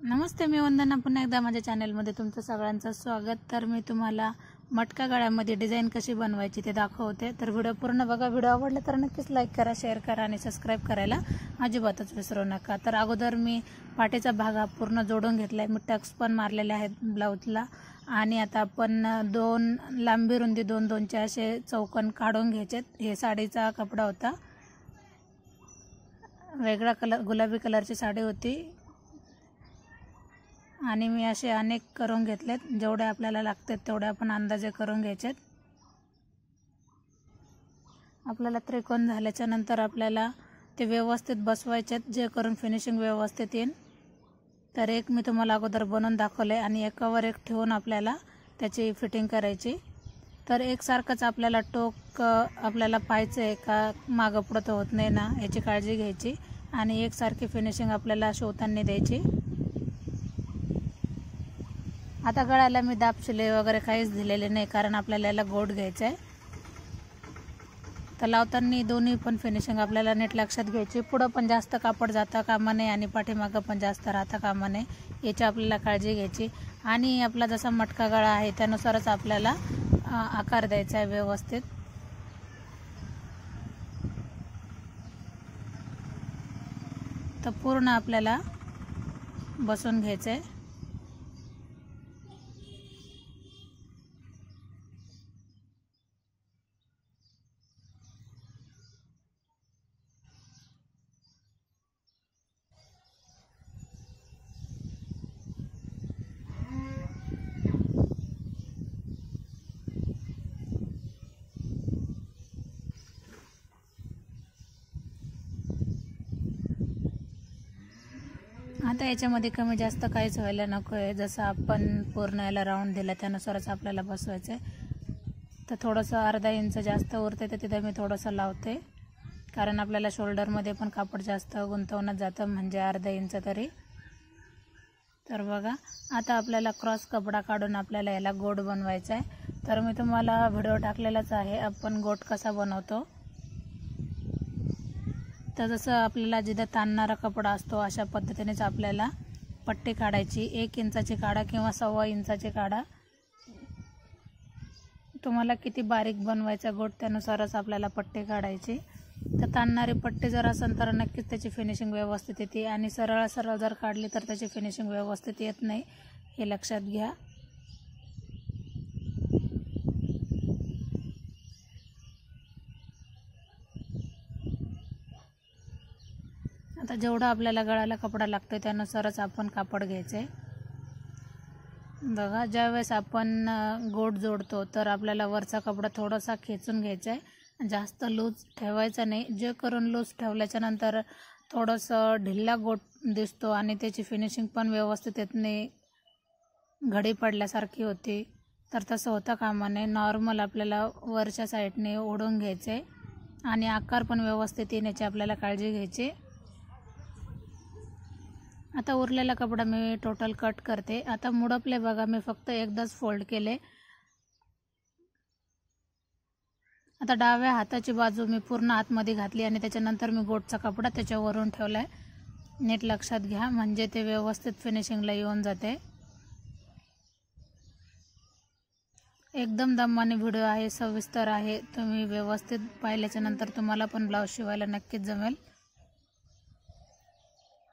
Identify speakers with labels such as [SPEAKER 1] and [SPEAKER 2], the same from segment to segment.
[SPEAKER 1] नमस्ते, मी वंदना. पुन्हा एकदा माझ्या चॅनलमध्ये तुमचं सगळ्यांचं स्वागत. तर मी तुम्हाला मटका गळ्यामध्ये डिझाईन कशी बनवायची ते दाखवते. तर व्हिडिओ पूर्ण बघा. व्हिडिओ आवडला तर नक्कीच लाईक करा, शेअर करा आणि सबस्क्राईब करायला अजिबातच विसरू नका. तर अगोदर मी पाठीचा भाग हा पूर्ण जोडून घेतलाय. मी टक्स पण मारलेले आहेत ब्लाऊजला. आणि आता आपण दोन लांबी रुंदी दोन दोनचे असे चौकोन काढून घ्यायचेत. हे साडीचा कपडा होता, वेगळा कलर गुलाबी कलरची साडी होती आणि मी असे अनेक करून घेतलेत. जेवढे आपल्याला लागतात तेवढे आपण अंदाजे करून घ्यायचेत. आपल्याला त्रिकोण झाल्याच्या नंतर आपल्याला ते व्यवस्थित बसवायचेत, जे करून फिनिशिंग व्यवस्थित येईल. तर एक मी तुम्हाला अगोदर बनवून दाखवले आणि एकावर एक ठेवून आपल्याला त्याची फिटिंग करायची. तर एकसारखंच आपल्याला टोक आपल्याला पाहायचं आहे का मागं पुढं होत नाही ना, याची काळजी घ्यायची. आणि एकसारखी फिनिशिंग आपल्याला शिवताना द्यायची. आता गळ्याला मी दाब शिलाई वगैरे काहीच दिलेले नाही, कारण आपल्याला याला गोट घ्यायचं आहे. तर लावताना दोन्ही पण फिनिशिंग आपल्याला नीट लक्षात घ्यायची. पुढं पण जास्त कापड जाता कामा नये आणि पाठीमागं पण जास्त राहता कामा नये, याची आपल्याला काळजी घ्यायची. आणि आपला जसा मटका गळा आहे त्यानुसारच आपल्याला आकार द्यायचा आहे व्यवस्थित. तर पूर्ण आपल्याला बसून घ्यायचं आहे. आता याच्यामध्ये कमी जास्त काहीच व्हायला नको आहे. जसं आपण पूर्ण याला राऊंड दिला त्यानुसारच आपल्याला बसवायचं आहे. तर थोडंसं अर्धा इंच जास्त उरते तर तिथं मी थोडंसं लावते, कारण आपल्याला शोल्डरमध्ये पण कापड जास्त गुंतवण्यात जातं, म्हणजे अर्धा इंच तरी. तर बघा, आता आपल्याला क्रॉस कपडा काढून आपल्याला याला गोट बनवायचा आहे. तर मी तुम्हाला व्हिडिओ टाकलेलाच आहे आपण गोट कसा बनवतो. तर जसं आपल्याला जिथं ताणणारा कपडा असतो अशा पद्धतीनेच आपल्याला पट्टी काढायची. 1 इंचाची काढा किंवा 1.25 इंचाची काढा. तुम्हाला किती बारीक बनवायचा गोट त्यानुसारच आपल्याला पट्टी काढायची. तर ताणणारी पट्टी जर असेल तर नक्कीच त्याची फिनिशिंग व्यवस्थित येते, आणि सरळ सरळ जर काढली तर त्याची फिनिशिंग व्यवस्थित येत नाही, हे लक्षात घ्या. आता जेवढा आपल्याला गळ्याला कपडा लागतो त्यानुसारच आपण कापड घ्यायचे. बघा, ज्यावेळेस आपण गोट जोडतो तर आपल्याला वरचा कपडा थोडासा खेचून घ्यायचा आहे, जास्त लूज ठेवायचा नाही. जे करून लूज ठेवल्याच्या नंतर थोडंसं ढिल्ला गोट दिसतो आणि त्याची फिनिशिंग पण व्यवस्थित येत नाही, घडी पडल्यासारखी होती. तर तसं होता कामा नये. नॉर्मल आपल्याला वरच्या साईडने ओढून घ्यायचे आणि आकार पण व्यवस्थित येण्याची आपल्याला काळजी घ्यायची. आता उरलेला कपडा मी टोटल कट करते. आता मुडपले बघा, मी फक्त एकदाच फोल्ड केले. आता डाव्या हाताची बाजू मी पूर्ण आतमध्ये घातली आणि त्याच्यानंतर मी गोटचा कपडा त्याच्यावरून ठेवलाय. नीट लक्षात घ्या, म्हणजे ते व्यवस्थित फिनिशिंगला येऊन जाते. एकदम दमाने व्हिडिओ आहे, सविस्तर आहे. तुम्ही व्यवस्थित पाहिल्याच्या नंतर तुम्हाला पण ब्लाऊज शिवायला नक्कीच जमेल.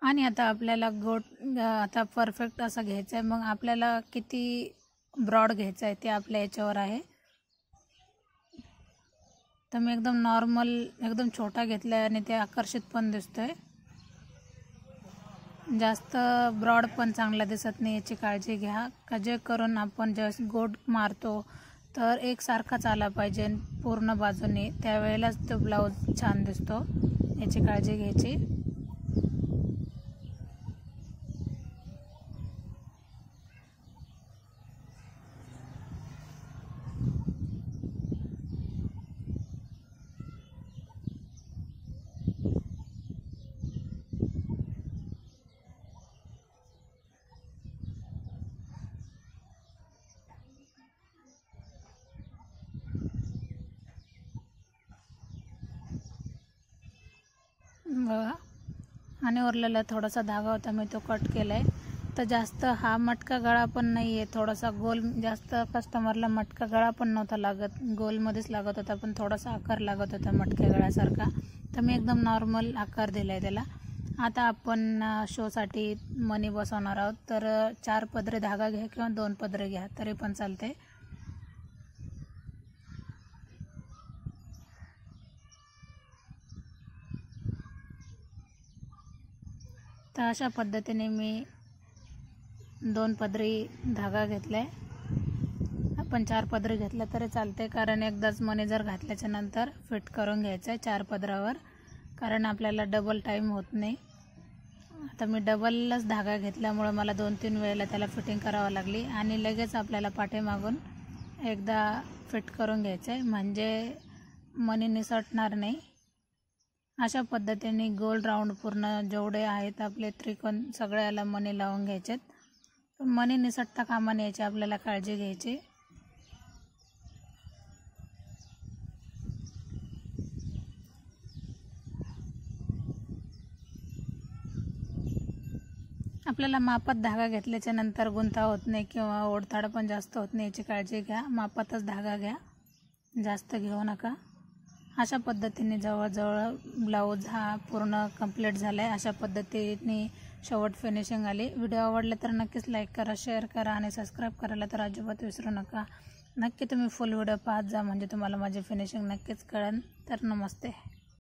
[SPEAKER 1] आणि आता आपल्याला गोट आता परफेक्ट असा घ्यायचा आहे. मग आपल्याला किती ब्रॉड घ्यायचा आहे ते आपल्या याच्यावर आहे. तर मी एकदम नॉर्मल एकदम छोटा घेतला आहे आणि ते आकर्षित पण दिसतोय. जास्त ब्रॉड पण चांगला दिसत नाही, याची काळजी घ्या. का जे करून आपण ज्यावेळेस गोट मारतो तर एकसारखाच आला पाहिजे पूर्ण बाजूने, त्यावेळेलाच तो ब्लाऊज छान दिसतो, याची काळजी घ्यायची. बघा, आणि उरलेला थोडासा धागा होता मी तो कट केला आहे. तर जास्त हा मटका गळा पण नाही आहे, थोडासा गोल, जास्त कस्टमरला मटका गळा पण नव्हता लागत, गोलमध्येच लागत होता, पण थोडासा आकार लागत होता मटक्या गळ्यासारखा. तर मी एकदम नॉर्मल आकार दिला आहे त्याला. आता आपण शोसाठी मणी बसवणार आहोत. तर 4 पदरे धागा घ्या किंवा 2 पदरे घ्या तरी पण चालते. तर अशा पद्धतीने मी 2 पदरी धागा घेतलाय. आपण 4 पदरी घेतलं तरी चालते, कारण एकदाच मणी जर घातल्याच्या नंतर फिट करून घ्यायचं आहे 4 पदरावर, कारण आपल्याला डबल टाईम होत नाही. आता मी डबलच धागा घेतल्यामुळे मला 2-3 वेळेला त्याला फिटिंग करावं लागली आणि लगेच आपल्याला पाठीमागून एकदा फिट करून घ्यायचं आहे, म्हणजे मणी निसटणार नाही. अशा पद्धतीने गोल राऊंड पूर्ण जेवढे आहेत आपले त्रिकोण सगळ्याला मणी लावून घ्यायचेत. मणी निसटता कामा नये, आपल्याला काळजी घ्यायची. आपल्याला मापात धागा घेतल्याच्या नंतर गुंता होत नाही किंवा ओढताड पण जास्त होत नाही, याची काळजी घ्या. मापातच धागा घ्या, जास्त घेऊ नका. अशा पद्धतीने जवळजवळ ब्लाऊज हा पूर्ण कंप्लीट झाला आहे. अशा पद्धतीने शेवट फिनिशिंग आली. व्हिडिओ आवडला तर नक्कीच लाईक करा, शेअर करा आणि सबस्क्राईब करायला तर अजिबात विसरू नका. नक्की तुम्ही फुल व्हिडिओ पाहत जा, म्हणजे तुम्हाला माझी फिनिशिंग नक्कीच कळेल. तर नमस्ते.